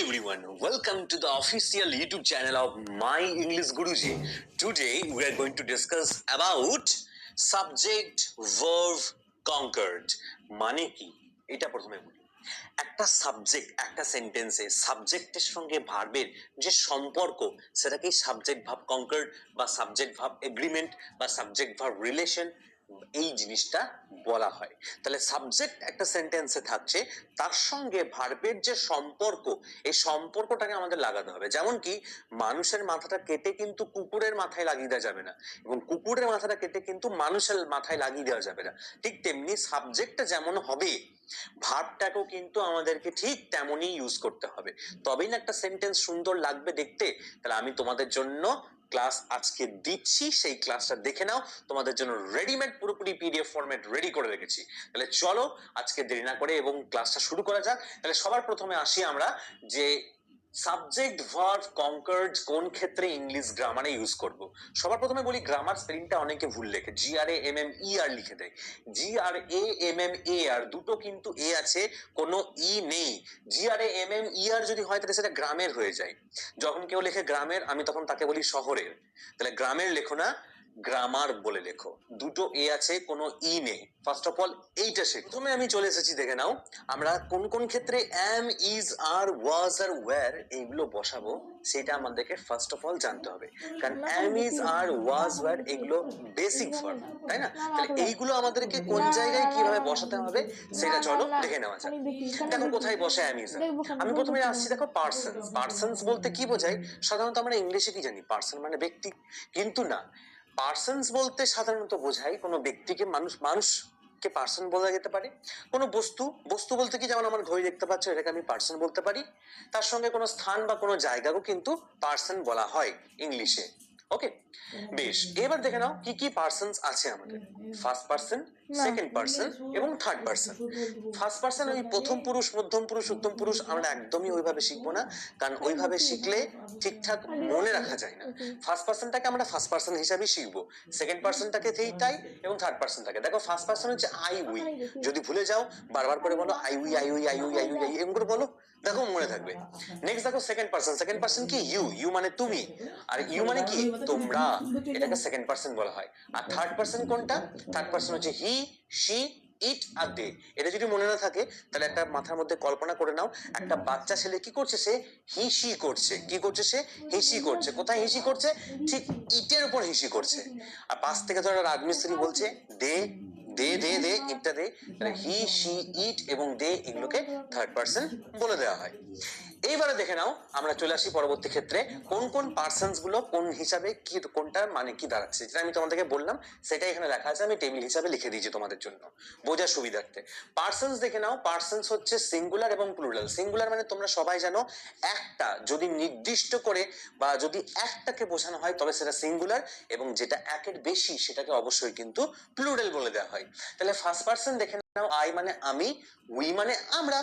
everyone, welcome to the official YouTube channel of My English Guruji. Today we are going to discuss about subject verb conquered. মানে কি এটা প্রথমে বলি। একটা subject একটা সেন্টেন্সে সাবজেক্টের সঙ্গে ভার্বের যে সম্পর্ক সেটাকেই সাবজেক্ট ভার্ব কনকার্ড বা সাবজেক্ট ভার্ব এগ্রিমেন্ট বা সাবজেক্ট ভার্ব রিলেশন এই জিনিসটা বলা হয়। তাহলে সাবজেক্ট একটা সেন্টেন্সে থাকছে, তার সঙ্গে ভার্বের যে সম্পর্ক এই সম্পর্কটাকে আমাদের লাগাতে হবে। যেমন কি মানুষের মাথাটা কেটে কিন্তু কুকুরের মাথায় লাগিয়ে দেওয়া যাবে না, এবং কুকুরের মাথাটা কেটে কিন্তু মানুষের মাথায় লাগিয়ে দেওয়া যাবে না। ঠিক তেমনি সাবজেক্টটা যেমন হবে ভার্বটাকেও কিন্তু আমাদেরকে ঠিক তেমনই ইউজ করতে হবে, তবেই না একটা সেন্টেন্স সুন্দর লাগবে দেখতে। তাহলে আমি তোমাদের জন্য ক্লাস আজকে দিচ্ছি, সেই ক্লাসটা দেখে নাও। তোমাদের জন্য রেডিমেড পুরোপুরি পিডিএফ ফরম্যাট রেডি করে রেখেছি। তাহলে চলো আজকে দেরি না করে এবং ক্লাসটা শুরু করা যাক। তাহলে সবার প্রথমে আসি আমরা যে সাবজেক্ট ভার্ব কনকার্ড কোন ক্ষেত্রে ইংলিশ গ্রামারে ইউজ করব। সবার প্রথমে বলি গ্রামার স্পেলিংটা অনেকে ভুল লেখে, GRAMMER লিখে দেয়। GRAMMAR দুটো কিন্তু এ আছে, কোনো ই নেই। GRAMMER যদি হয় তাহলে সেটা গ্রামের হয়ে যায়। যখন কেউ লেখে গ্রামের আমি তখন তাকে বলি শহরের। তাহলে গ্রামের লেখো না, গ্রামার বলে লেখো। দুটো এ আছে, কোনো ই নেই। ফার্স্ট অফ অল এইটা শেখো। প্রথমে আমি চলে এসেছি, দেখে নাও আমরা কোন কোন ক্ষেত্রে অ্যাম, is, R, was R wire এইগুলো বসাবো সেটা আমাদেরকে ফার্স্ট অফ অল জানতে হবে। কারণ অ্যাম, ইজ, আর, ওয়াজ, ওয়্যার এগুলো বেসিক ভার্ব, তাই না? তাহলে এইগুলো আমাদেরকে কোন জায়গায় কিভাবে বসাতে হবে সেটা চলো দেখে নেওয়া যাক। দেখো কোথায় বসে অ্যাম, ইজ, আর। আমি প্রথমে আসছি, দেখো পার্সনস। পার্সনস বলতে কি বোঝায়? সাধারণত আমরা ইংলিশে কি জানি, পার্সন মানে ব্যক্তি, কিন্তু না, পার্সনস বলতে সাধারণত বোঝায় কোনো ব্যক্তিকে, মানুষকে পার্সন বলা যেতে পারে। কোনো বস্তু, বস্তু বলতে কি, যেমন আমার ঘড়ি দেখতে পাচ্ছ, এটাকে আমি পার্সন বলতে পারি। তার সঙ্গে কোনো স্থান বা কোনো জায়গাকেও কিন্তু পার্সন বলা হয় ইংলিশে। ওকে, বেশ, এবার দেখে নাও কি কি পার্সনস আছে আমাদের। ফার্স্ট পার্সন, সেকেন্ড পার্সন এবং থার্ড পার্সন। ফার্স্ট পার্সন ওই প্রথম পুরুষ, মধ্যম পুরুষ, উত্তম পুরুষ আমরা একদমই ওইভাবে শিখবো না, কারণ ওইভাবে শিখলে ঠিকঠাক মনে রাখা যায় না। ফার্স্ট পার্সনটাকে আমরা ফার্স্ট পার্সন হিসাবেই শিখবো, সেকেন্ড পার্সনটাকে তাই, এবং থার্ড পার্সনটাকে। দেখো ফার্স্ট পার্সন হচ্ছে আই উই, যদি ভুলে যাও বারবার করে বলো I we, I we, I we, I we, I এরকম করে বলো, দেখো মনে থাকবে। নেক্সট দেখো সেকেন্ড পার্সন। সেকেন্ড পার্সন কি ইউ, ইউ মানে তুমি, আর ইউ মানে কি তোমরা, এটাকে সেকেন্ড পার্সন বলা হয়। আর থার্ড পার্সন কোনটা? থার্ড পার্সন হচ্ছে হি, শি, ইট আর দে। এটা যদি মনে না থাকে তাহলে একটা মাথার মধ্যে কল্পনা করে নাও, একটা বাচ্চা ছেলে কি করছে, সে হিসি করছে। কি করছে সে? হিসি করছে। কোথায় হিসি করছে? ঠিক ইটের উপর হিসি করছে। আর পাশ থেকে ধরো রাজমিস্ত্রি বলছে দে দে দে দে, ইটটা দে। তাহলে হি, শি, ইট এবং দে এগুলোকে থার্ড পার্সন বলে দেওয়া হয়। এইবারে দেখে নাও আমরা চলে আসি পরবর্তী ক্ষেত্রে, কোন কোন পার্সনস গুলো কোন হিসাবে কি, কোনটার মানে কি দাঁড়াচ্ছে, যেটা আমি তোমাদেরকে বললাম সেটাই এখানে লেখা আছে। আমি টেবিল হিসাবে লিখে দিয়েছি তোমাদের জন্য বোঝার সুবিধার্থে। পার্সনস দেখে নাও, পার্সনস হচ্ছে সিঙ্গুলার এবং প্লুরাল। সিঙ্গুলার মানে তোমরা সবাই জানো একটা, যদি নির্দিষ্ট করে বা যদি একটাকে বোঝানো হয় তবে সেটা সিঙ্গুলার, এবং যেটা একের বেশি সেটাকে অবশ্যই কিন্তু প্লুরাল বলে দেওয়া হয়। তাহলে ফার্স্ট পার্সন দেখে নাও, আই মানে আমি, উই মানে আমরা।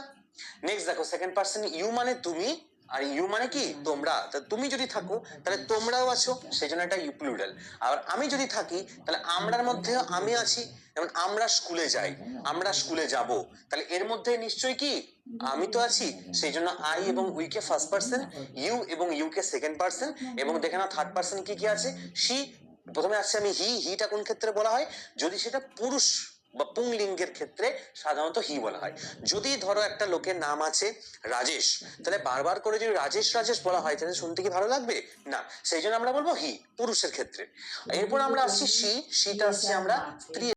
নেক্সট দেখো সেকেন্ড পার্সন, ইউ মানে তুমি, আর ইউ মানে কি তোমরা। তুমি যদি থাকো তাহলে তোমরাও আছো, সেই জন্য এটা ইউ প্লুরাল। আর আমি যদি থাকি তাহলে আমরার মধ্যে আমি আছি, যেমন আমরা স্কুলে যাই, আমরা স্কুলে যাব, তাহলে এর মধ্যে নিশ্চয়ই কি আমি তো আছি, সেই জন্য আই এবং উই কে ফার্স্ট পার্সন, ইউ এবং ইউ কে সেকেন্ড পার্সন, এবং দেখে না থার্ড পার্সন কি কি আছে, শি। প্রথমে আসছে আমি হি, হিটা কোন ক্ষেত্রে বলা হয়? যদি সেটা পুরুষ বা পুংলিঙ্গের ক্ষেত্রে সাধারণত হি বলা হয়। যদি ধরো একটা লোকের নাম আছে রাজেশ, তাহলে বারবার করে যদি রাজেশ রাজেশ বলা হয় তাহলে শুনতে কি ভালো লাগবে? না, সেই জন্য আমরা বলবো হি পুরুষের ক্ষেত্রে। এরপর আমরা আসছি শি, শিটা আসছে আমরা স্ত্রী